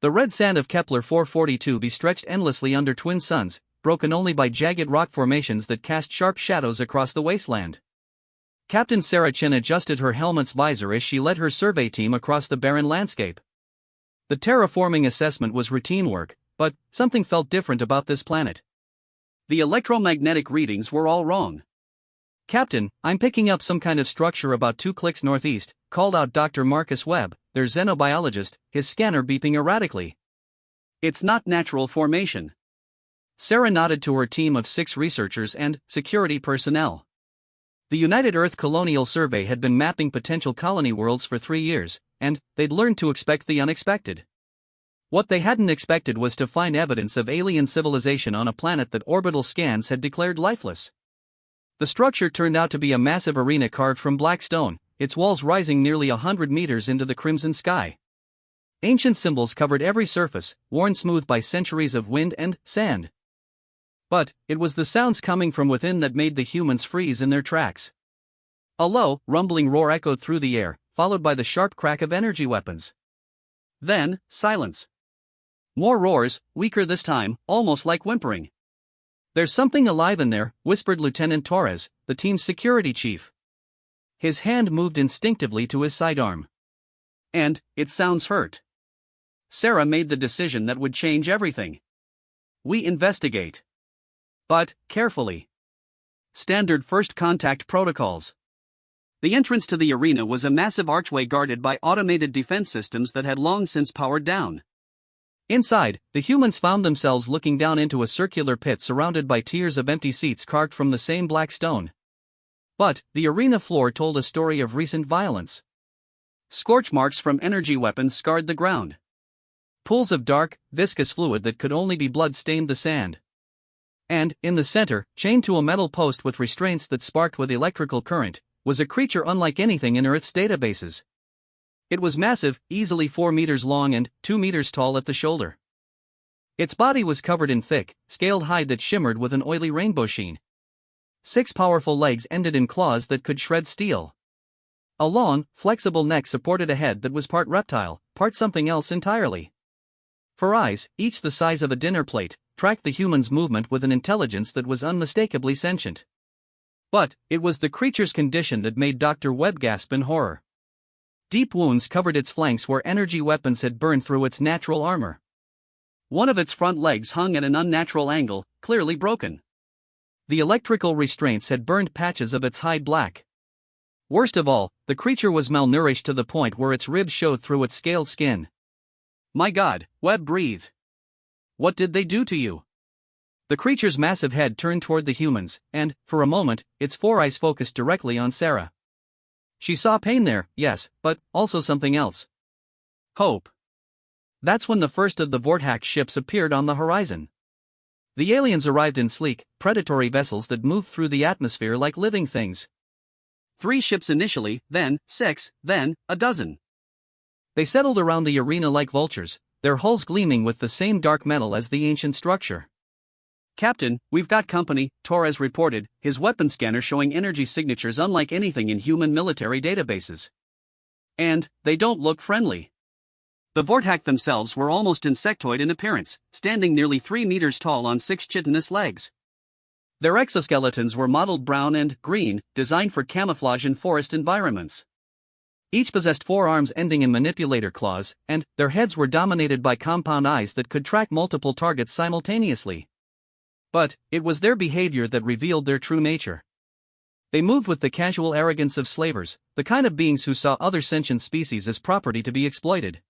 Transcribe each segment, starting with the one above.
The red sand of Kepler 442b stretched endlessly under twin suns, broken only by jagged rock formations that cast sharp shadows across the wasteland. Captain Sarah Chin adjusted her helmet's visor as she led her survey team across the barren landscape. The terraforming assessment was routine work, but something felt different about this planet. The electromagnetic readings were all wrong. "Captain, I'm picking up some kind of structure about 2 clicks northeast," called out Dr. Marcus Webb, their xenobiologist, his scanner beeping erratically. "It's not natural formation." Sarah nodded to her team of 6 researchers and security personnel. The United Earth Colonial Survey had been mapping potential colony worlds for 3 years, and they'd learned to expect the unexpected. What they hadn't expected was to find evidence of alien civilization on a planet that orbital scans had declared lifeless. The structure turned out to be a massive arena carved from black stone, its walls rising nearly 100 meters into the crimson sky. Ancient symbols covered every surface, worn smooth by centuries of wind and sand. But it was the sounds coming from within that made the humans freeze in their tracks. A low, rumbling roar echoed through the air, followed by the sharp crack of energy weapons. Then, silence. More roars, weaker this time, almost like whimpering. "There's something alive in there," whispered Lieutenant Torres, the team's security chief. His hand moved instinctively to his sidearm. "And it sounds hurt." Sarah made the decision that would change everything. "We investigate. But, carefully. Standard first contact protocols." The entrance to the arena was a massive archway guarded by automated defense systems that had long since powered down. Inside, the humans found themselves looking down into a circular pit surrounded by tiers of empty seats carved from the same black stone. But the arena floor told a story of recent violence. Scorch marks from energy weapons scarred the ground. Pools of dark, viscous fluid that could only be blood stained the sand. And, in the center, chained to a metal post with restraints that sparked with electrical current, was a creature unlike anything in Earth's databases. It was massive, easily 4 meters long and 2 meters tall at the shoulder. Its body was covered in thick, scaled hide that shimmered with an oily rainbow sheen. 6 powerful legs ended in claws that could shred steel. A long, flexible neck supported a head that was part reptile, part something else entirely. 4 eyes, each the size of a dinner plate, tracked the human's movement with an intelligence that was unmistakably sentient. But it was the creature's condition that made Dr. Webb gasp in horror. Deep wounds covered its flanks where energy weapons had burned through its natural armor. One of its front legs hung at an unnatural angle, clearly broken. The electrical restraints had burned patches of its hide black. Worst of all, the creature was malnourished to the point where its ribs showed through its scaled skin. "My God," Webb breathed. "What did they do to you?" The creature's massive head turned toward the humans, and, for a moment, its 4 eyes focused directly on Sarah. She saw pain there, yes, but also something else. Hope. That's when the first of the Vortex ships appeared on the horizon. The aliens arrived in sleek, predatory vessels that moved through the atmosphere like living things. 3 ships initially, then 6, then a dozen. They settled around the arena like vultures, their hulls gleaming with the same dark metal as the ancient structure. "Captain, we've got company," Torres reported, his weapon scanner showing energy signatures unlike anything in human military databases. "And they don't look friendly." The Vortex themselves were almost insectoid in appearance, standing nearly 3 meters tall on 6 chitinous legs. Their exoskeletons were mottled brown and green, designed for camouflage in forest environments. Each possessed 4 arms ending in manipulator claws, and their heads were dominated by compound eyes that could track multiple targets simultaneously. But it was their behavior that revealed their true nature. They moved with the casual arrogance of slavers, the kind of beings who saw other sentient species as property to be exploited.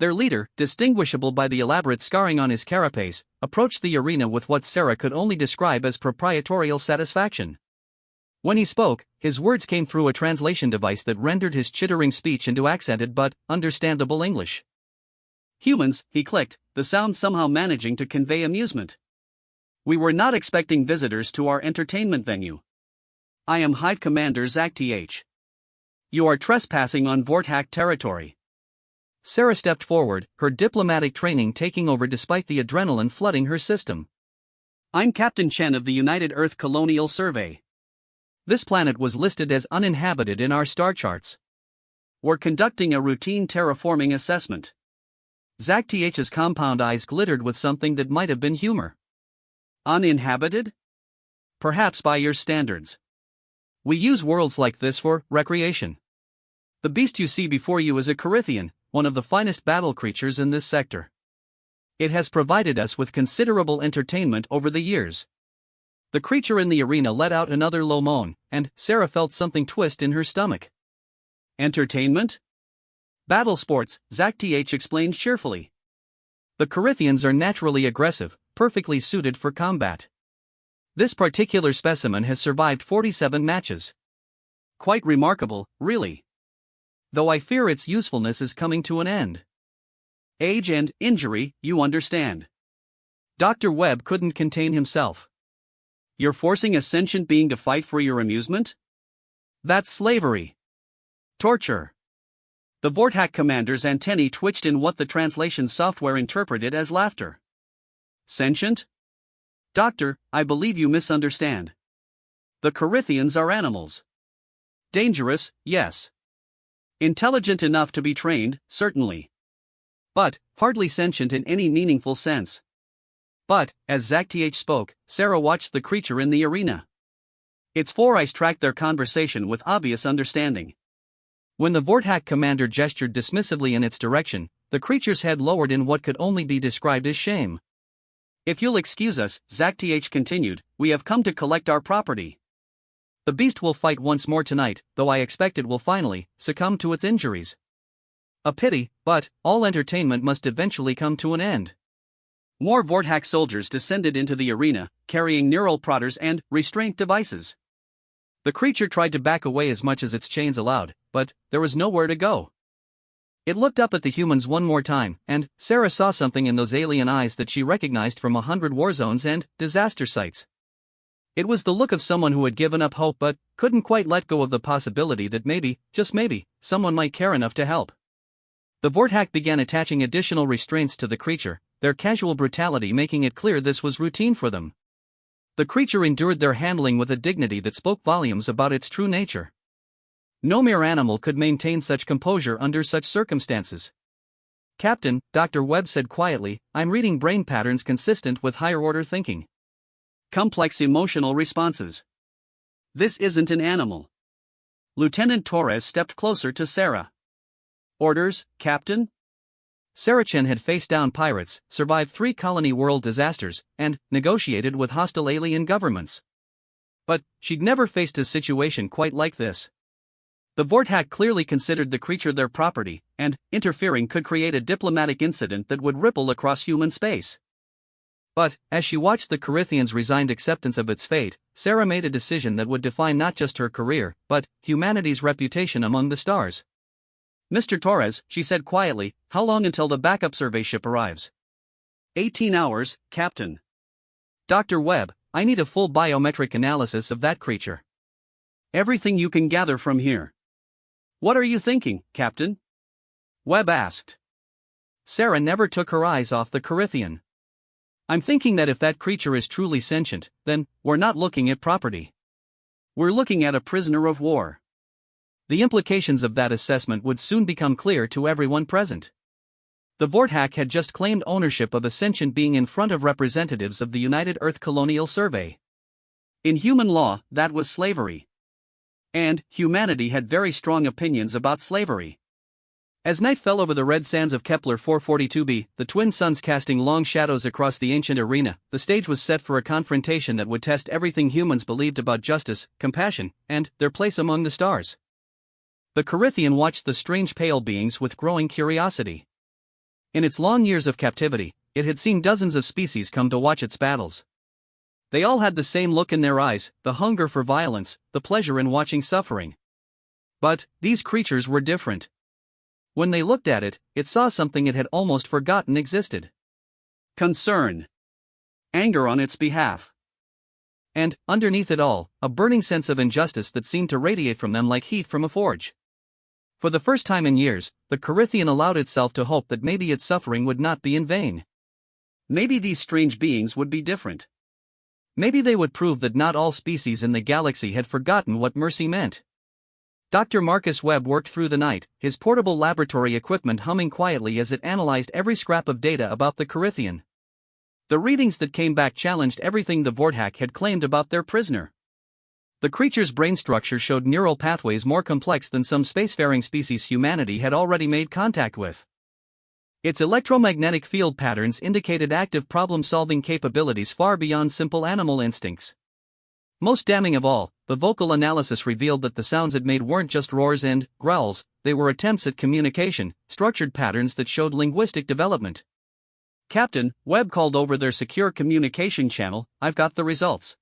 Their leader, distinguishable by the elaborate scarring on his carapace, approached the arena with what Sarah could only describe as proprietorial satisfaction. When he spoke, his words came through a translation device that rendered his chittering speech into accented but understandable English. "Humans," he clicked, the sound somehow managing to convey amusement. "We were not expecting visitors to our entertainment venue. I am Hive Commander Zach Th. You are trespassing on Vortex territory." Sarah stepped forward, her diplomatic training taking over despite the adrenaline flooding her system. "I'm Captain Chen of the United Earth Colonial Survey. This planet was listed as uninhabited in our star charts. We're conducting a routine terraforming assessment. Zach Th's compound eyes glittered with something that might have been humor. Uninhabited? Perhaps by your standards. We use worlds like this for recreation. The beast you see before you is a Corythian, one of the finest battle creatures in this sector. It has provided us with considerable entertainment over the years. The creature in the arena let out another low moan, and Sarah felt something twist in her stomach. Entertainment? Battle sports, Zach Th explained cheerfully. The Corythians are naturally aggressive, perfectly suited for combat. This particular specimen has survived 47 matches. Quite remarkable, really. Though I fear its usefulness is coming to an end. Age and injury, you understand. Dr. Webb couldn't contain himself. You're forcing a sentient being to fight for your amusement? That's slavery. Torture. The Vortak commander's antennae twitched in what the translation software interpreted as laughter. Sentient? Doctor, I believe you misunderstand. The Corythians are animals. Dangerous, yes. Intelligent enough to be trained, certainly. But hardly sentient in any meaningful sense. But, as Zach Th spoke, Sarah watched the creature in the arena. Its four eyes tracked their conversation with obvious understanding. When the Vortak commander gestured dismissively in its direction, the creature's head lowered in what could only be described as shame. If you'll excuse us, Zach Th continued, we have come to collect our property. The beast will fight once more tonight, though I expect it will finally succumb to its injuries. A pity, but all entertainment must eventually come to an end. More Vortak soldiers descended into the arena, carrying neural prodders and restraint devices. The creature tried to back away as much as its chains allowed, but there was nowhere to go. It looked up at the humans one more time, and Sarah saw something in those alien eyes that she recognized from 100 war zones and disaster sites. It was the look of someone who had given up hope but couldn't quite let go of the possibility that maybe, just maybe, someone might care enough to help. The Vortak began attaching additional restraints to the creature, their casual brutality making it clear this was routine for them. The creature endured their handling with a dignity that spoke volumes about its true nature. No mere animal could maintain such composure under such circumstances. Captain, Dr. Webb said quietly, I'm reading brain patterns consistent with higher-order thinking. Complex emotional responses. This isn't an animal. Lieutenant Torres stepped closer to Sarah. Orders, Captain? Saracen had faced down pirates, survived 3 colony world disasters, and negotiated with hostile alien governments. But she'd never faced a situation quite like this. The Vortak clearly considered the creature their property, and interfering could create a diplomatic incident that would ripple across human space. But, as she watched the Corythians' resigned acceptance of its fate, Sarah made a decision that would define not just her career, but humanity's reputation among the stars. Mr. Torres, she said quietly, how long until the backup survey ship arrives? 18 hours, Captain. Dr. Webb, I need a full biometric analysis of that creature. Everything you can gather from here. What are you thinking, Captain? Webb asked. Sarah never took her eyes off the Corythian. I'm thinking that if that creature is truly sentient, then we're not looking at property. We're looking at a prisoner of war. The implications of that assessment would soon become clear to everyone present. The Vortak had just claimed ownership of a sentient being in front of representatives of the United Earth Colonial Survey. In human law, that was slavery. And humanity had very strong opinions about slavery. As night fell over the red sands of Kepler 442b, the twin suns casting long shadows across the ancient arena, the stage was set for a confrontation that would test everything humans believed about justice, compassion, and their place among the stars. The Corythian watched the strange pale beings with growing curiosity. In its long years of captivity, it had seen dozens of species come to watch its battles. They all had the same look in their eyes, the hunger for violence, the pleasure in watching suffering. But these creatures were different. When they looked at it, it saw something it had almost forgotten existed. Concern. Anger on its behalf. And, underneath it all, a burning sense of injustice that seemed to radiate from them like heat from a forge. For the first time in years, the Corythian allowed itself to hope that maybe its suffering would not be in vain. Maybe these strange beings would be different. Maybe they would prove that not all species in the galaxy had forgotten what mercy meant. Dr. Marcus Webb worked through the night, his portable laboratory equipment humming quietly as it analyzed every scrap of data about the Corythian. The readings that came back challenged everything the Vorthak had claimed about their prisoner. The creature's brain structure showed neural pathways more complex than some spacefaring species humanity had already made contact with. Its electromagnetic field patterns indicated active problem-solving capabilities far beyond simple animal instincts. Most damning of all, the vocal analysis revealed that the sounds it made weren't just roars and growls, they were attempts at communication, structured patterns that showed linguistic development. "Captain," Webb called over their secure communication channel, "I've got the results.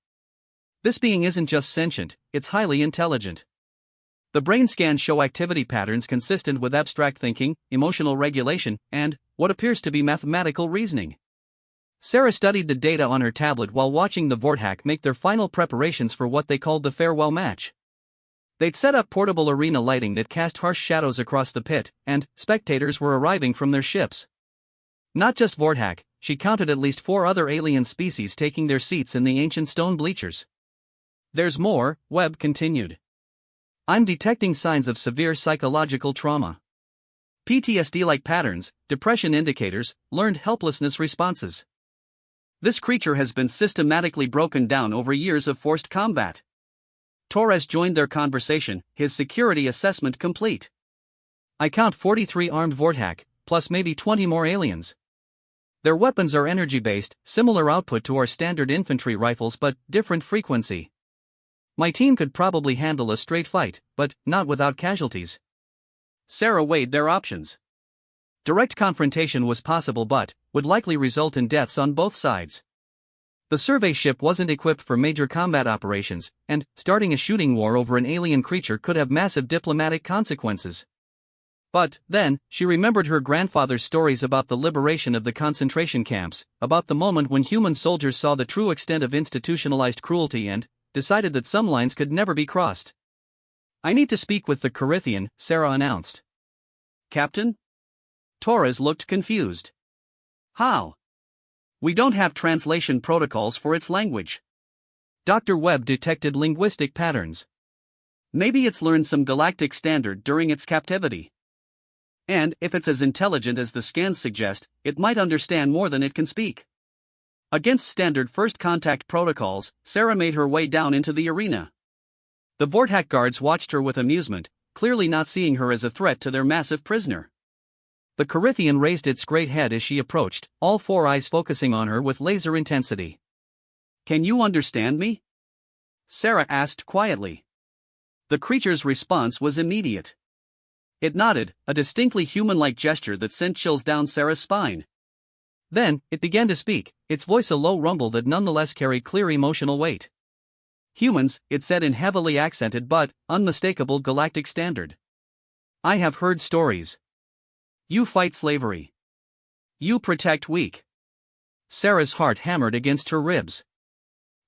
This being isn't just sentient, it's highly intelligent. The brain scans show activity patterns consistent with abstract thinking, emotional regulation, and what appears to be mathematical reasoning." Sarah studied the data on her tablet while watching the Vorthak make their final preparations for what they called the farewell match. They'd set up portable arena lighting that cast harsh shadows across the pit, and spectators were arriving from their ships. Not just Vorthak, she counted at least 4 other alien species taking their seats in the ancient stone bleachers. "There's more," Webb continued. "I'm detecting signs of severe psychological trauma. PTSD-like patterns, depression indicators, learned helplessness responses. This creature has been systematically broken down over years of forced combat." Torres joined their conversation, his security assessment complete. "I count 43 armed Vorthak, plus maybe 20 more aliens. Their weapons are energy-based, similar output to our standard infantry rifles but different frequency. My team could probably handle a straight fight, but not without casualties." Sarah weighed their options. Direct confrontation was possible but would likely result in deaths on both sides. The survey ship wasn't equipped for major combat operations, and starting a shooting war over an alien creature could have massive diplomatic consequences. But then, she remembered her grandfather's stories about the liberation of the concentration camps, about the moment when human soldiers saw the true extent of institutionalized cruelty and decided that some lines could never be crossed. "I need to speak with the Corythian," Sarah announced. "Captain?" Torres looked confused. "How? We don't have translation protocols for its language." Dr. Webb detected linguistic patterns. "Maybe it's learned some galactic standard during its captivity. And if it's as intelligent as the scans suggest, it might understand more than it can speak." Against standard first contact protocols, Sarah made her way down into the arena. The Vorthak guards watched her with amusement, clearly not seeing her as a threat to their massive prisoner. The Corythian raised its great head as she approached, all 4 eyes focusing on her with laser intensity. "Can you understand me?" Sarah asked quietly. The creature's response was immediate. It nodded, a distinctly human-like gesture that sent chills down Sarah's spine. Then, it began to speak, its voice a low rumble that nonetheless carried clear emotional weight. "Humans," it said in heavily accented but unmistakable galactic standard. "I have heard stories. You fight slavery. You protect weak." Sarah's heart hammered against her ribs.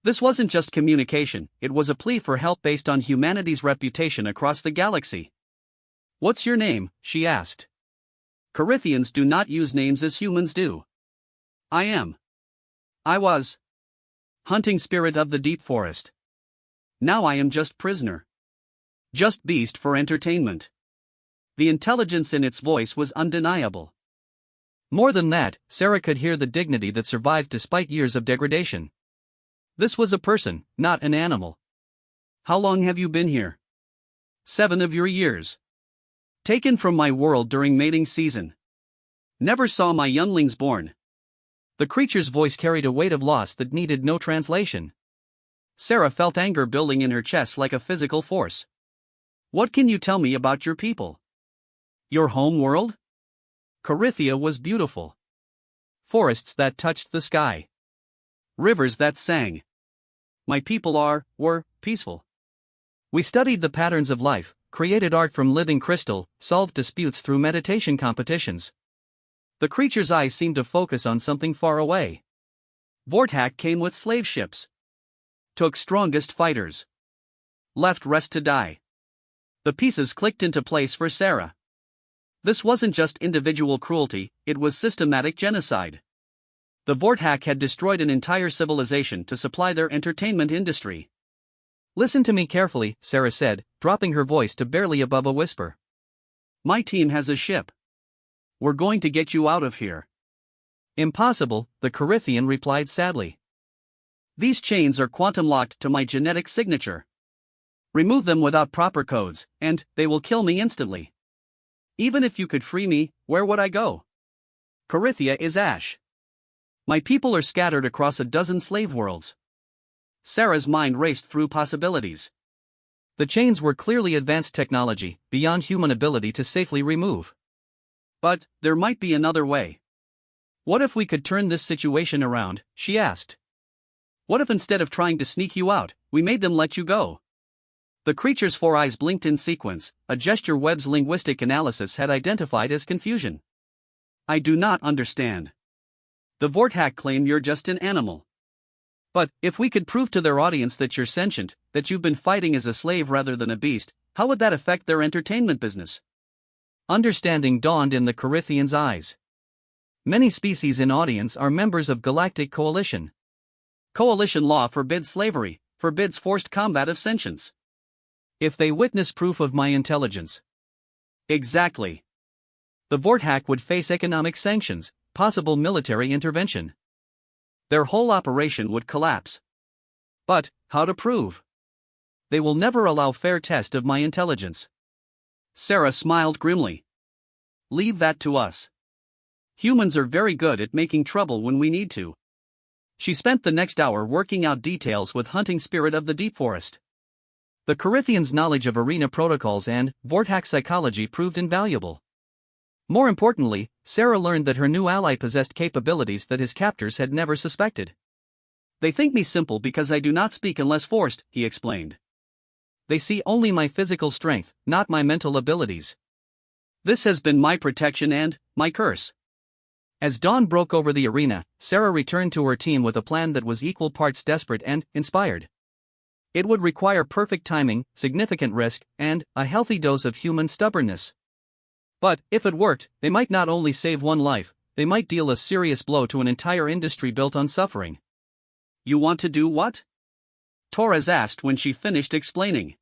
This wasn't just communication, it was a plea for help based on humanity's reputation across the galaxy. "What's your name?" she asked. "Corythians do not use names as humans do. I was. Hunting spirit of the deep forest. Now I am just prisoner. Just beast for entertainment." The intelligence in its voice was undeniable. More than that, Sarah could hear the dignity that survived despite years of degradation. This was a person, not an animal. "How long have you been here?" 7 of your years. Taken from my world during mating season. Never saw my younglings born." The creature's voice carried a weight of loss that needed no translation. Sarah felt anger building in her chest like a physical force. "What can you tell me about your people? Your home world?" Corythia was beautiful. Forests that touched the sky. Rivers that sang. My people were peaceful. We studied the patterns of life, created art from living crystal, solved disputes through meditation competitions. The creature's eyes seemed to focus on something far away. Vorthak came with slave ships. Took strongest fighters. Left rest to die. The pieces clicked into place for Sarah. This wasn't just individual cruelty, it was systematic genocide. The Vorthak had destroyed an entire civilization to supply their entertainment industry. Listen to me carefully, Sarah said, dropping her voice to barely above a whisper. My team has a ship. We're going to get you out of here. Impossible, the Corythian replied sadly. These chains are quantum locked to my genetic signature. Remove them without proper codes, and they will kill me instantly. Even if you could free me, where would I go? Corythia is ash. My people are scattered across a dozen slave worlds. Sarah's mind raced through possibilities. The chains were clearly advanced technology, beyond human ability to safely remove. But there might be another way. What if we could turn this situation around, she asked. What if instead of trying to sneak you out, we made them let you go? The creature's 4 eyes blinked in sequence, a gesture Webb's linguistic analysis had identified as confusion. I do not understand. The Vorthack claim you're just an animal. But, if we could prove to their audience that you're sentient, that you've been fighting as a slave rather than a beast, how would that affect their entertainment business? Understanding dawned in the Corythian's eyes. Many species in audience are members of Galactic Coalition. Coalition law forbids slavery, forbids forced combat of sentience. If they witness proof of my intelligence. Exactly. The Vorthack would face economic sanctions, possible military intervention. Their whole operation would collapse. But, how to prove? They will never allow fair test of my intelligence. Sarah smiled grimly. Leave that to us. Humans are very good at making trouble when we need to. She spent the next hour working out details with Hunting Spirit of the Deep Forest. The Corythian's knowledge of arena protocols and Vorthack psychology proved invaluable. More importantly, Sarah learned that her new ally possessed capabilities that his captors had never suspected. They think me simple because I do not speak unless forced, he explained. They see only my physical strength, not my mental abilities. This has been my protection and my curse. As dawn broke over the arena, Sarah returned to her team with a plan that was equal parts desperate and inspired. It would require perfect timing, significant risk, and a healthy dose of human stubbornness. But, if it worked, they might not only save one life, they might deal a serious blow to an entire industry built on suffering. You want to do what? Torres asked when she finished explaining.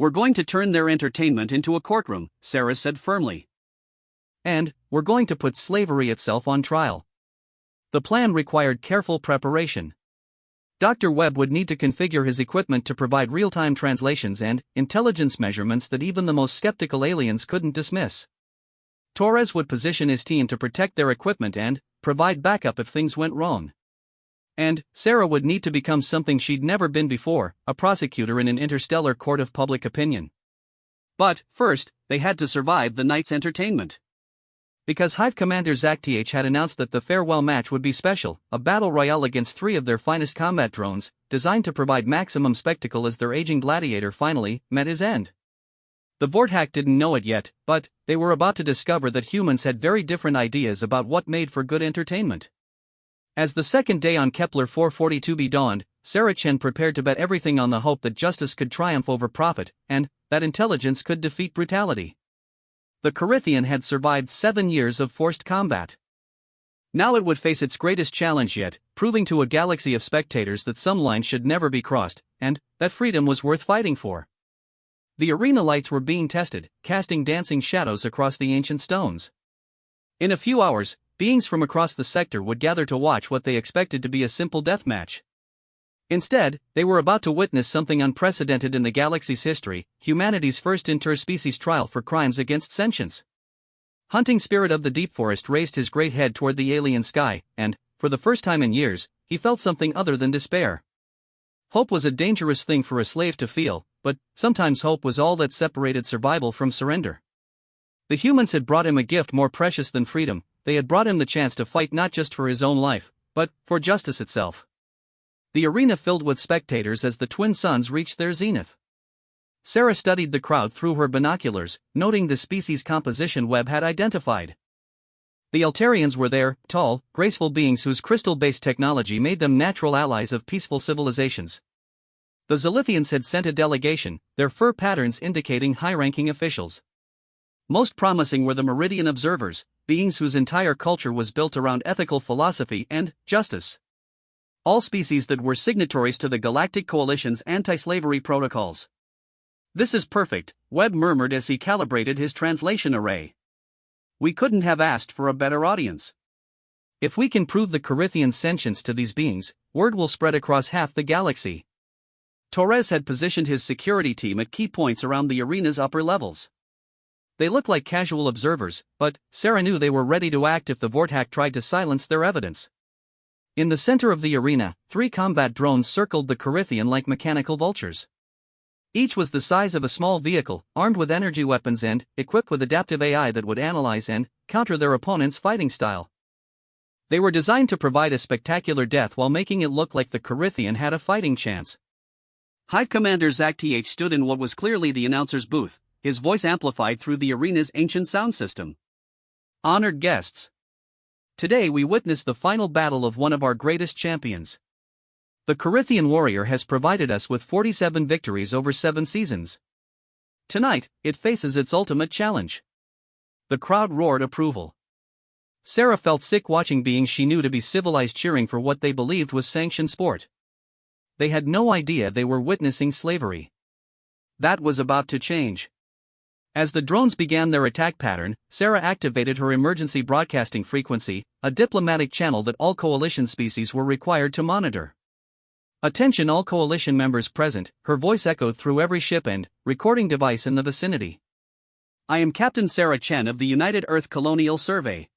We're going to turn their entertainment into a courtroom, Sarah said firmly. And, we're going to put slavery itself on trial. The plan required careful preparation. Dr. Webb would need to configure his equipment to provide real-time translations and intelligence measurements that even the most skeptical aliens couldn't dismiss. Torres would position his team to protect their equipment and provide backup if things went wrong. And Sarah would need to become something she'd never been before, a prosecutor in an interstellar court of public opinion. But, first, they had to survive the night's entertainment. Because Hive Commander Zach Th had announced that the farewell match would be special, a battle royale against 3 of their finest combat drones, designed to provide maximum spectacle as their aging gladiator finally met his end. The Vorthack didn't know it yet, but they were about to discover that humans had very different ideas about what made for good entertainment. As the second day on Kepler 442b dawned, Sarah Chen prepared to bet everything on the hope that justice could triumph over profit, and that intelligence could defeat brutality. The Corythian had survived 7 years of forced combat. Now it would face its greatest challenge yet, proving to a galaxy of spectators that some lines should never be crossed, and that freedom was worth fighting for. The arena lights were being tested, casting dancing shadows across the ancient stones. In a few hours, beings from across the sector would gather to watch what they expected to be a simple deathmatch. Instead, they were about to witness something unprecedented in the galaxy's history, humanity's first interspecies trial for crimes against sentience. Hunting Spirit of the Deep Forest raised his great head toward the alien sky, and, for the first time in years, he felt something other than despair. Hope was a dangerous thing for a slave to feel, but sometimes hope was all that separated survival from surrender. The humans had brought him a gift more precious than freedom. They had brought him the chance to fight not just for his own life, but for justice itself. The arena filled with spectators as the twin suns reached their zenith. Sarah studied the crowd through her binoculars, noting the species composition Webb had identified. The Altarians were there, tall, graceful beings whose crystal-based technology made them natural allies of peaceful civilizations. The Zilithians had sent a delegation, their fur patterns indicating high-ranking officials. Most promising were the Meridian Observers, beings whose entire culture was built around ethical philosophy and justice. all species that were signatories to the Galactic Coalition's anti-slavery protocols. "This is perfect," Webb murmured as he calibrated his translation array. "We couldn't have asked for a better audience. If we can prove the Corithian sentience to these beings, word will spread across half the galaxy." Torres had positioned his security team at key points around the arena's upper levels. They looked like casual observers, but Sarah knew they were ready to act if the Vortak tried to silence their evidence. In the center of the arena, 3 combat drones circled the Corithian like mechanical vultures. Each was the size of a small vehicle, armed with energy weapons and equipped with adaptive AI that would analyze and counter their opponent's fighting style. They were designed to provide a spectacular death while making it look like the Corithian had a fighting chance. Hive Commander Zach TH stood in what was clearly the announcer's booth, his voice amplified through the arena's ancient sound system. "Honored guests. Today we witness the final battle of one of our greatest champions. The Corithian warrior has provided us with 47 victories over 7 seasons. Tonight, it faces its ultimate challenge." The crowd roared approval. Sarah felt sick watching beings she knew to be civilized cheering for what they believed was sanctioned sport. They had no idea they were witnessing slavery. That was about to change. As the drones began their attack pattern, Sarah activated her emergency broadcasting frequency, a diplomatic channel that all Coalition species were required to monitor. "Attention all Coalition members present," her voice echoed through every ship and recording device in the vicinity. "I am Captain Sarah Chen of the United Earth Colonial Survey.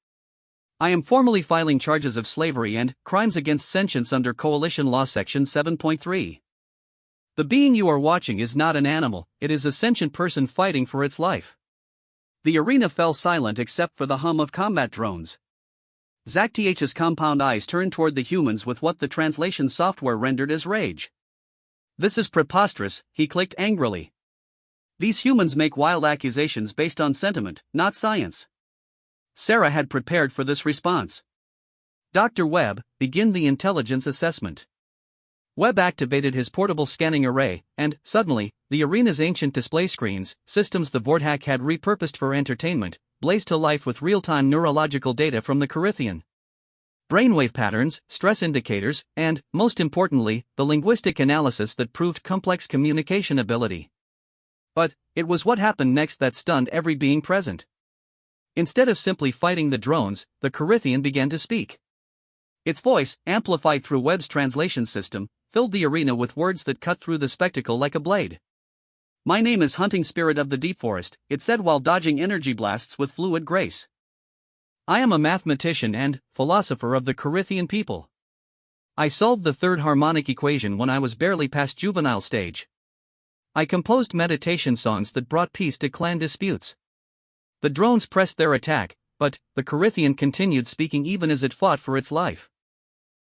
I am formally filing charges of slavery and crimes against sentience under Coalition Law Section 7.3. The being you are watching is not an animal, it is a sentient person fighting for its life." The arena fell silent except for the hum of combat drones. Zach TH's compound eyes turned toward the humans with what the translation software rendered as rage. "This is preposterous," he clicked angrily. "These humans make wild accusations based on sentiment, not science." Sarah had prepared for this response. "Dr. Webb, begin the intelligence assessment." Webb activated his portable scanning array, and, suddenly, the arena's ancient display screens, systems the Vortak had repurposed for entertainment, blazed to life with real-time neurological data from the Corithian. Brainwave patterns, stress indicators, and, most importantly, the linguistic analysis that proved complex communication ability. But it was what happened next that stunned every being present. Instead of simply fighting the drones, the Corithian began to speak. Its voice, amplified through Webb's translation system, filled the arena with words that cut through the spectacle like a blade. "My name is Hunting Spirit of the Deep Forest," it said while dodging energy blasts with fluid grace. "I am a mathematician and philosopher of the Corithian people. I solved the third harmonic equation when I was barely past juvenile stage. I composed meditation songs that brought peace to clan disputes." The drones pressed their attack, but the Corithian continued speaking even as it fought for its life.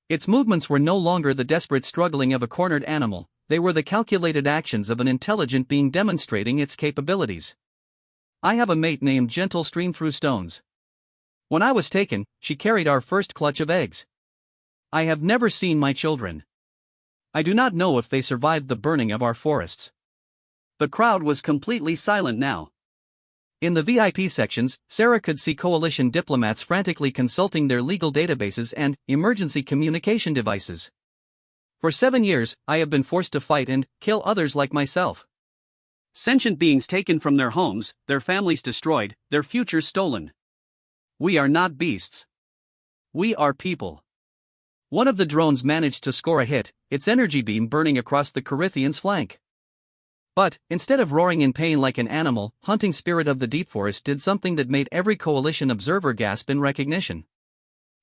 Its movements were no longer the desperate struggling of a cornered animal, they were the calculated actions of an intelligent being demonstrating its capabilities. "I have a mate named Gentle Stream Through Stones. When I was taken, she carried our first clutch of eggs. I have never seen my children. I do not know if they survived the burning of our forests." The crowd was completely silent now. In the VIP sections, Sarah could see Coalition diplomats frantically consulting their legal databases and emergency communication devices. "For 7 years, I have been forced to fight and kill others like myself. Sentient beings taken from their homes, their families destroyed, their futures stolen. We are not beasts. We are people." One of the drones managed to score a hit, its energy beam burning across the Corithian's flank. But, instead of roaring in pain like an animal, Hunting Spirit of the Deep Forest did something that made every Coalition observer gasp in recognition.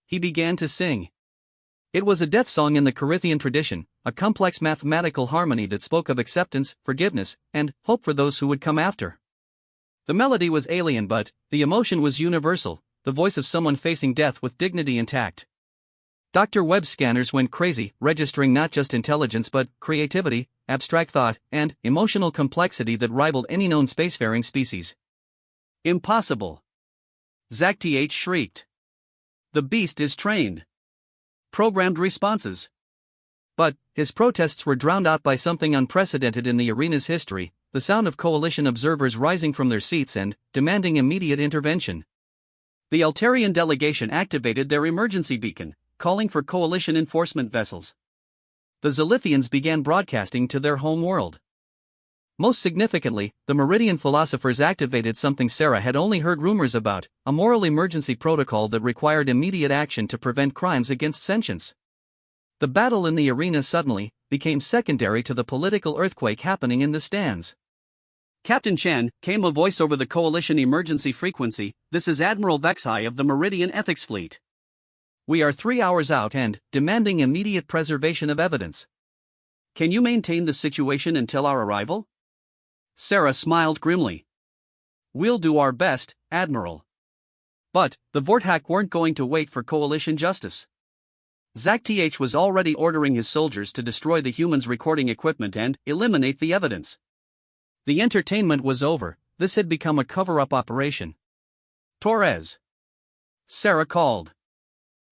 He began to sing. It was a death song in the Corithian tradition, a complex mathematical harmony that spoke of acceptance, forgiveness, and hope for those who would come after. The melody was alien but the emotion was universal, the voice of someone facing death with dignity intact. Dr. Webb's scanners went crazy, registering not just intelligence but creativity, abstract thought, and emotional complexity that rivaled any known spacefaring species. "Impossible!" Zach TH shrieked. "The beast is trained. Programmed responses." But his protests were drowned out by something unprecedented in the arena's history, the sound of Coalition observers rising from their seats and demanding immediate intervention. The Altarian delegation activated their emergency beacon, calling for Coalition enforcement vessels. the Zilithians began broadcasting to their home world. Most significantly, the Meridian philosophers activated something Sarah had only heard rumors about, a moral emergency protocol that required immediate action to prevent crimes against sentience. The battle in the arena suddenly became secondary to the political earthquake happening in the stands. "Captain Chen," came a voice over the Coalition emergency frequency, "this is Admiral Vexai of the Meridian Ethics Fleet. We are 3 hours out and demanding immediate preservation of evidence. Can you maintain the situation until our arrival?" Sarah smiled grimly. "We'll do our best, Admiral." But the Vorthak weren't going to wait for Coalition justice. ZACTH was already ordering his soldiers to destroy the humans' recording equipment and eliminate the evidence. The entertainment was over, this had become a cover-up operation. "Torres!" Sarah called.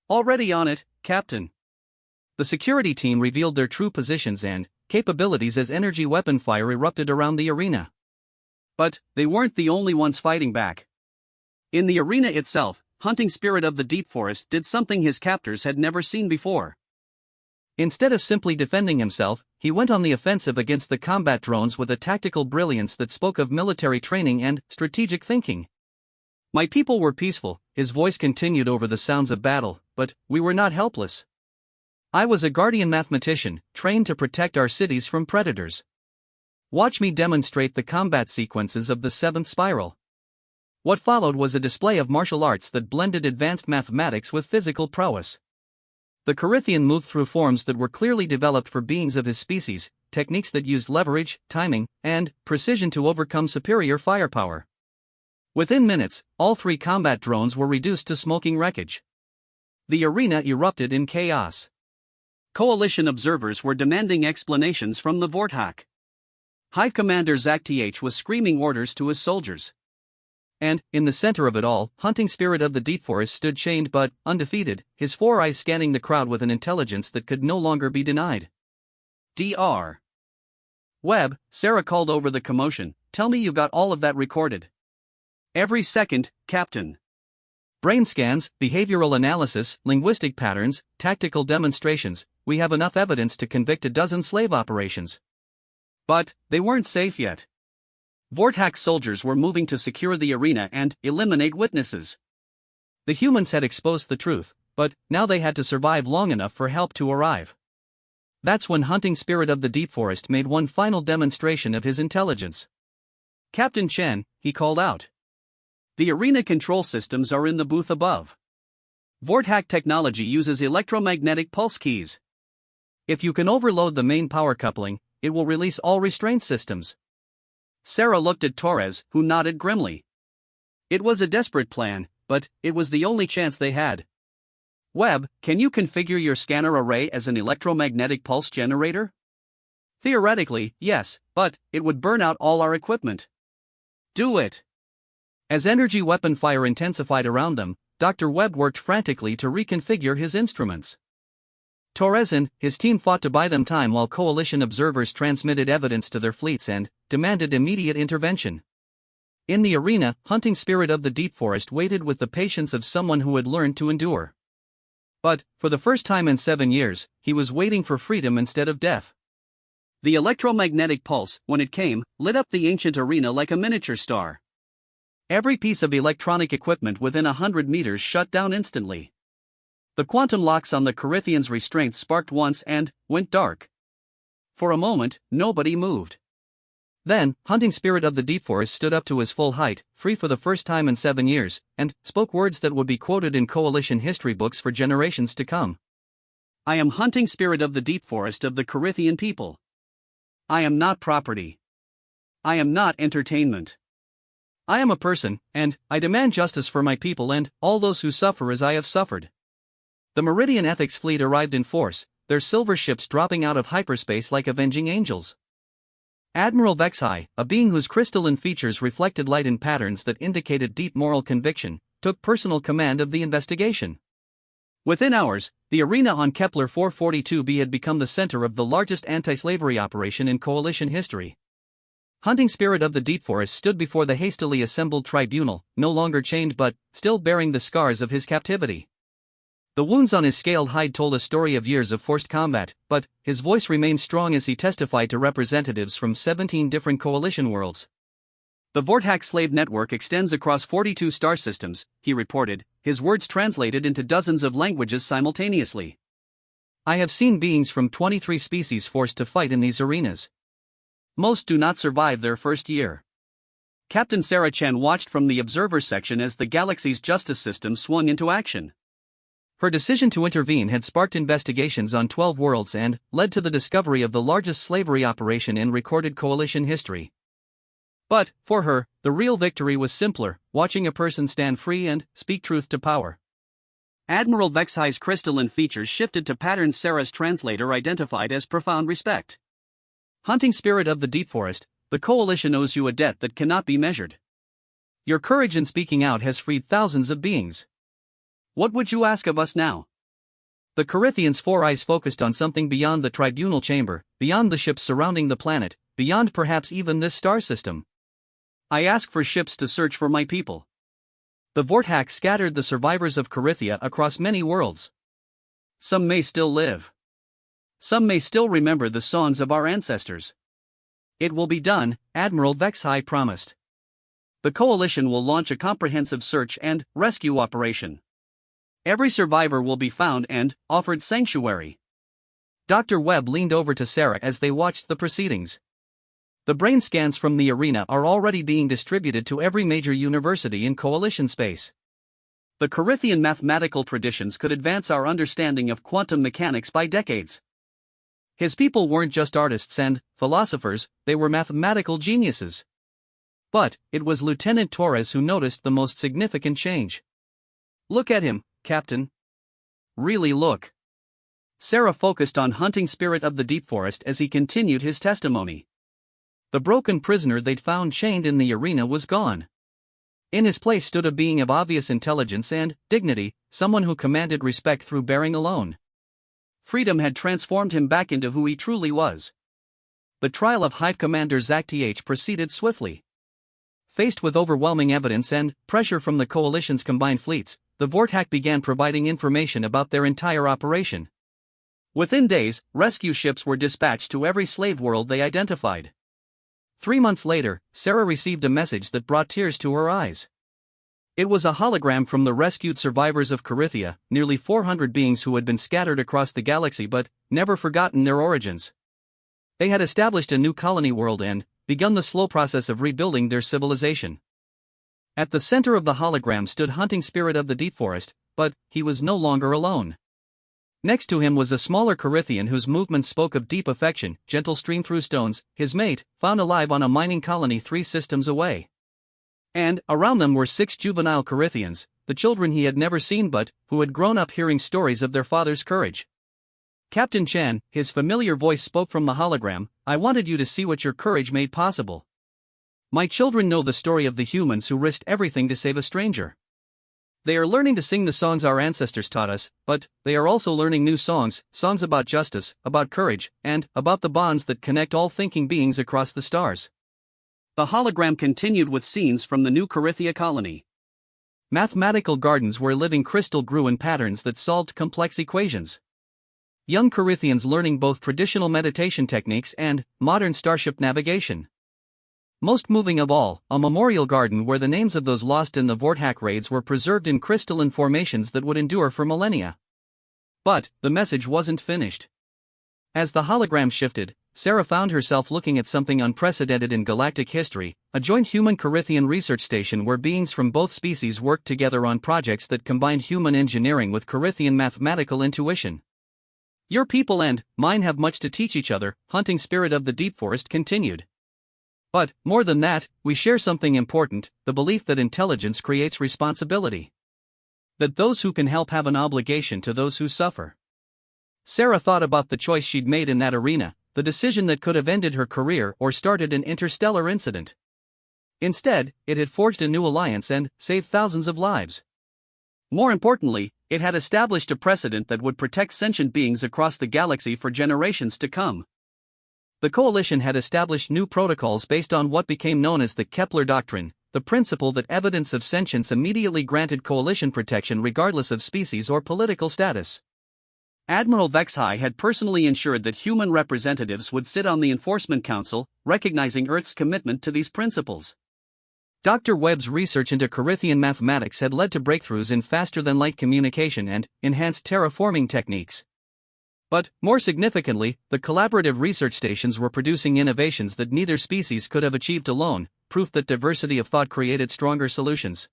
"Already on it, Captain." The security team revealed their true positions and capabilities as energy weapon fire erupted around the arena. But they weren't the only ones fighting back. In the arena itself, Hunting Spirit of the Deep Forest did something his captors had never seen before. Instead of simply defending himself, he went on the offensive against the combat drones with a tactical brilliance that spoke of military training and strategic thinking. "My people were peaceful," his voice continued over the sounds of battle, "but we were not helpless. I was a guardian mathematician, trained to protect our cities from predators. Watch me demonstrate the combat sequences of the seventh spiral." What followed was a display of martial arts that blended advanced mathematics with physical prowess. The Corithian moved through forms that were clearly developed for beings of his species, techniques that used leverage, timing, and precision to overcome superior firepower. Within minutes, all 3 combat drones were reduced to smoking wreckage. The arena erupted in chaos. Coalition observers were demanding explanations from the Vorthak. Hive Commander ZACTH was screaming orders to his soldiers. And, in the center of it all, Hunting Spirit of the Deep Forest stood chained but undefeated, his 4 eyes scanning the crowd with an intelligence that could no longer be denied. "Dr. Webb," Sarah called over the commotion, "tell me you got all of that recorded." "Every second, Captain." "Brain scans, behavioral analysis, linguistic patterns, tactical demonstrations, we have enough evidence to convict a dozen slave operations." But they weren't safe yet. Vorthak soldiers were moving to secure the arena and eliminate witnesses. The humans had exposed the truth, but now they had to survive long enough for help to arrive. That's when Hunting Spirit of the Deep Forest made one final demonstration of his intelligence. "Captain Chen," he called out. "The arena control systems are in the booth above. Vorthak technology uses electromagnetic pulse keys. If you can overload the main power coupling, it will release all restraint systems." Sarah looked at Torres, who nodded grimly. It was a desperate plan, but it was the only chance they had. "Webb, can you configure your scanner array as an electromagnetic pulse generator?" "Theoretically, yes, but it would burn out all our equipment." "Do it." As energy weapon fire intensified around them, Dr. Webb worked frantically to reconfigure his instruments. Torres and his team fought to buy them time while Coalition observers transmitted evidence to their fleets and demanded immediate intervention. In the arena, Hunting Spirit of the Deep Forest waited with the patience of someone who had learned to endure. But, for the first time in 7 years, he was waiting for freedom instead of death. The electromagnetic pulse, when it came, lit up the ancient arena like a miniature star. Every piece of electronic equipment within 100 meters shut down instantly. The quantum locks on the Corithians' restraints sparked once and went dark. For a moment, nobody moved. Then, Hunting Spirit of the Deep Forest stood up to his full height, free for the first time in 7 years, and spoke words that would be quoted in Coalition history books for generations to come. "I am Hunting Spirit of the Deep Forest of the Corithian people. I am not property. I am not entertainment. I am a person, and I demand justice for my people and all those who suffer as I have suffered." The Meridian Ethics Fleet arrived in force, their silver ships dropping out of hyperspace like avenging angels. Admiral Vexai, a being whose crystalline features reflected light in patterns that indicated deep moral conviction, took personal command of the investigation. Within hours, the arena on Kepler 442b had become the center of the largest anti-slavery operation in Coalition history. Hunting Spirit of the Deep Forest stood before the hastily assembled tribunal, no longer chained but still bearing the scars of his captivity. The wounds on his scaled hide told a story of years of forced combat, but his voice remained strong as he testified to representatives from 17 different coalition worlds. The Vortak slave network extends across 42 star systems, he reported, his words translated into dozens of languages simultaneously. I have seen beings from 23 species forced to fight in these arenas. Most do not survive their first year. Captain Sarah Chen watched from the observer section as the galaxy's justice system swung into action. Her decision to intervene had sparked investigations on 12 worlds and led to the discovery of the largest slavery operation in recorded coalition history. But, for her, the real victory was simpler, watching a person stand free and speak truth to power. Admiral Vexhi's crystalline features shifted to patterns Sarah's translator identified as profound respect. Hunting spirit of the deep forest, the coalition owes you a debt that cannot be measured. Your courage in speaking out has freed thousands of beings. What would you ask of us now? The Corithians' four eyes focused on something beyond the tribunal chamber, beyond the ships surrounding the planet, beyond perhaps even this star system. I ask for ships to search for my people. The Vortak scattered the survivors of Corithia across many worlds. Some may still live. Some may still remember the songs of our ancestors. It will be done, Admiral Vexhi promised. The coalition will launch a comprehensive search and rescue operation. Every survivor will be found and offered sanctuary. Dr. Webb leaned over to Sarah as they watched the proceedings. The brain scans from the arena are already being distributed to every major university in coalition space. The Corithian mathematical traditions could advance our understanding of quantum mechanics by decades. His people weren't just artists and philosophers, they were mathematical geniuses. But it was Lieutenant Torres who noticed the most significant change. Look at him, Captain. Really look. Sarah focused on hunting spirit of the deep forest as he continued his testimony. The broken prisoner they'd found chained in the arena was gone. In his place stood a being of obvious intelligence and dignity, someone who commanded respect through bearing alone. Freedom had transformed him back into who he truly was. The trial of Hive Commander Zach Th proceeded swiftly. Faced with overwhelming evidence and pressure from the coalition's combined fleets, the Vortak began providing information about their entire operation. Within days, rescue ships were dispatched to every slave world they identified. 3 months later, Sarah received a message that brought tears to her eyes. It was a hologram from the rescued survivors of Corithia, nearly 400 beings who had been scattered across the galaxy but never forgotten their origins. They had established a new colony world and begun the slow process of rebuilding their civilization. At the center of the hologram stood Hunting Spirit of the Deep Forest, but he was no longer alone. Next to him was a smaller Corithian whose movements spoke of deep affection, gentle stream through stones, his mate, found alive on a mining colony 3 systems away. And, around them were 6 juvenile Corithians, the children he had never seen but who had grown up hearing stories of their father's courage. Captain Chan, his familiar voice spoke from the hologram, I wanted you to see what your courage made possible. My children know the story of the humans who risked everything to save a stranger. They are learning to sing the songs our ancestors taught us, but they are also learning new songs, songs about justice, about courage, and about the bonds that connect all thinking beings across the stars. The hologram continued with scenes from the new Corithia colony. Mathematical gardens where living crystal grew in patterns that solved complex equations. Young Corithians learning both traditional meditation techniques and modern starship navigation. Most moving of all, a memorial garden where the names of those lost in the Vortak raids were preserved in crystalline formations that would endure for millennia. But the message wasn't finished. As the hologram shifted, Sarah found herself looking at something unprecedented in galactic history, a joint human Corithian research station where beings from both species worked together on projects that combined human engineering with Corithian mathematical intuition. Your people and mine have much to teach each other, Hunting Spirit of the Deep Forest continued. But, more than that, we share something important, the belief that intelligence creates responsibility. That those who can help have an obligation to those who suffer. Sarah thought about the choice she'd made in that arena, the decision that could have ended her career or started an interstellar incident. Instead, it had forged a new alliance and saved thousands of lives. More importantly, it had established a precedent that would protect sentient beings across the galaxy for generations to come. The coalition had established new protocols based on what became known as the Kepler Doctrine, the principle that evidence of sentience immediately granted coalition protection regardless of species or political status. Admiral Vexhai had personally ensured that human representatives would sit on the Enforcement Council, recognizing Earth's commitment to these principles. Dr. Webb's research into Corinthian mathematics had led to breakthroughs in faster-than-light communication and enhanced terraforming techniques. But, more significantly, the collaborative research stations were producing innovations that neither species could have achieved alone, proof that diversity of thought created stronger solutions.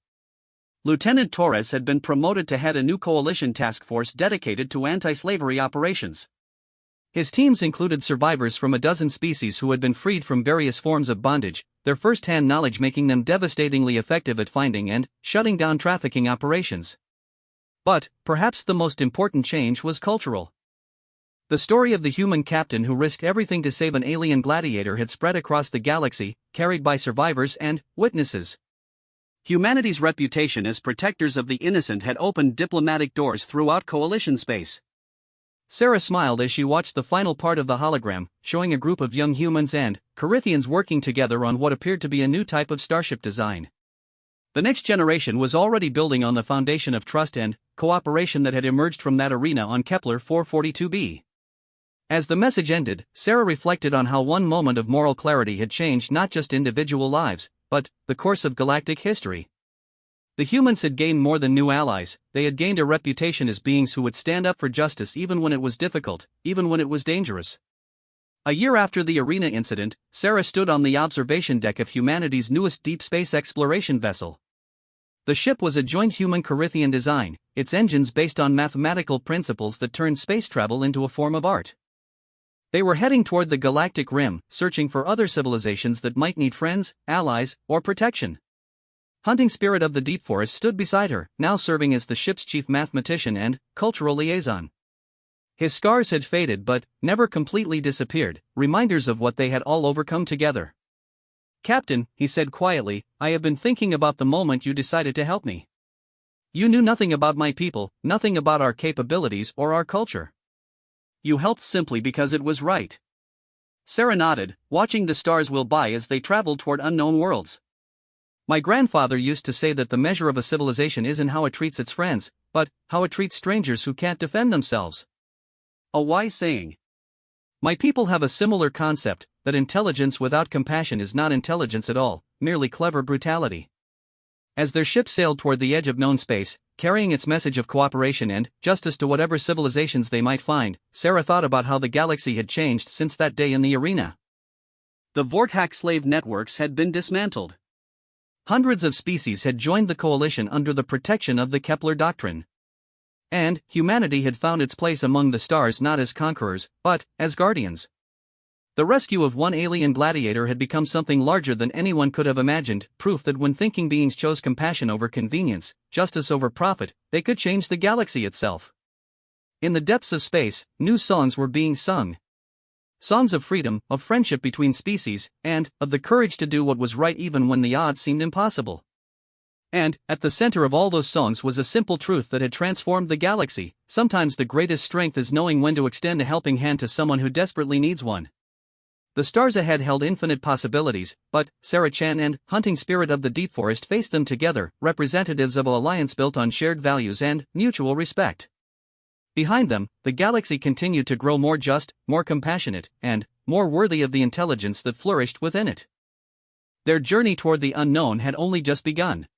Lieutenant Torres had been promoted to head a new coalition task force dedicated to anti-slavery operations. His teams included survivors from a dozen species who had been freed from various forms of bondage, their first-hand knowledge making them devastatingly effective at finding and shutting down trafficking operations. But, perhaps the most important change was cultural. The story of the human captain who risked everything to save an alien gladiator had spread across the galaxy, carried by survivors and witnesses. Humanity's reputation as protectors of the innocent had opened diplomatic doors throughout coalition space. Sarah smiled as she watched the final part of the hologram, showing a group of young humans and Corinthians working together on what appeared to be a new type of starship design. The next generation was already building on the foundation of trust and cooperation that had emerged from that arena on Kepler 442b. As the message ended, Sarah reflected on how one moment of moral clarity had changed not just individual lives, but the course of galactic history. The humans had gained more than new allies, they had gained a reputation as beings who would stand up for justice even when it was difficult, even when it was dangerous. A year after the arena incident, Sarah stood on the observation deck of humanity's newest deep space exploration vessel. The ship was a joint human-Corinthian design, its engines based on mathematical principles that turned space travel into a form of art. They were heading toward the galactic rim, searching for other civilizations that might need friends, allies, or protection. Hunting Spirit of the Deep Forest stood beside her, now serving as the ship's chief mathematician and cultural liaison. His scars had faded but never completely disappeared, reminders of what they had all overcome together. "Captain," he said quietly, "I have been thinking about the moment you decided to help me. You knew nothing about my people, nothing about our capabilities or our culture. You helped simply because it was right." Sarah nodded, watching the stars wheel by as they traveled toward unknown worlds. "My grandfather used to say that the measure of a civilization isn't how it treats its friends, but how it treats strangers who can't defend themselves." A wise saying. My people have a similar concept, that intelligence without compassion is not intelligence at all, merely clever brutality. As their ship sailed toward the edge of known space, carrying its message of cooperation and justice to whatever civilizations they might find, Sarah thought about how the galaxy had changed since that day in the arena. The Vorthack slave networks had been dismantled. Hundreds of species had joined the coalition under the protection of the Kepler doctrine. And humanity had found its place among the stars not as conquerors, but as guardians. The rescue of one alien gladiator had become something larger than anyone could have imagined, proof that when thinking beings chose compassion over convenience, justice over profit, they could change the galaxy itself. In the depths of space, new songs were being sung. Songs of freedom, of friendship between species, and of the courage to do what was right even when the odds seemed impossible. And, at the center of all those songs was a simple truth that had transformed the galaxy: sometimes the greatest strength is knowing when to extend a helping hand to someone who desperately needs one. The stars ahead held infinite possibilities, but Sarah Chan and Hunting Spirit of the Deep Forest faced them together, representatives of an alliance built on shared values and mutual respect. Behind them, the galaxy continued to grow more just, more compassionate, and more worthy of the intelligence that flourished within it. Their journey toward the unknown had only just begun.